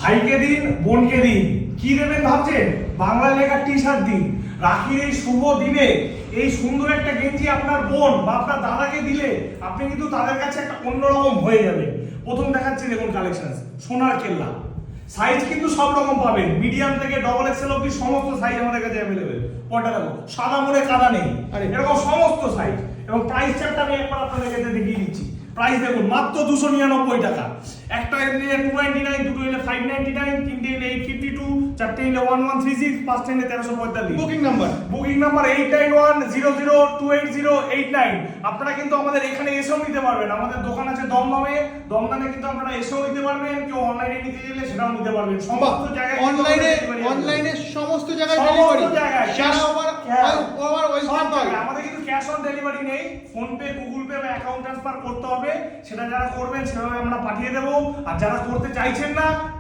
ভাইকে দিন, বোনকে দিন, কি দেবেন ভাবছেন? বাংলা লেখা টি শার্ট দিন। রাখির এই শুভ দিনে এই সুন্দর একটা গেঞ্জি আপনার বোন বা আপনার দাদাকে দিলে আপনি কিন্তু তাদের কাছে একটা অন্যরকম হয়ে যাবে। প্রথম দেখাচ্ছি দেখুন কালেকশন, সোনার কেল্লা। সাইজ কিন্তু সব রকম পাবেন, মিডিয়াম থেকে ডবল এক্সেল অবধি সমস্ত সাইজ আমাদের কাছে অ্যাভেলেবেল। কোনটা দেখো, সাদা মনে কাদা নেই, এরকম সমস্ত সাইজ। এবং প্রাইস চার্টটা আমি একবার আপনাদের কাছে দেখিয়ে দিচ্ছি। প্রাইস দেখুন মাত্র 299 টাকা। একটা নিলে 299, দুটো নিলে 599, তিনটে নিলে 852, চারটে নিলে 1136, পাঁচটা নিলে 1345। Booking number 8910280889। আপনারা কিন্তু আমাদের এখানে এসেও নিতে পারবেন। আমাদের দোকান আছে দমদমে, দমদমে কিন্তু আপনারা এসেও নিতে পারবেন। কেউ অনলাইনে নিতে চাইলে সেটাও নিতে পারবেন। সমস্ত জায়গায় অনলাইনে সমস্ত জায়গায় সমস্ত ডেলিভারি। জায়গায় যারা ওভার ওয়েলকাম পায়। আমাদের কিন্তু ক্যাশ অন ডেলিভারি নেই, ফোন পে, গুগল পে বা অ্যাকাউন্ট ট্রান্সফার করতে হবে। সেটা যারা করবেন সেভাবে আমরা পাঠিয়ে দেবো। আর যারা করতে চাইছেন না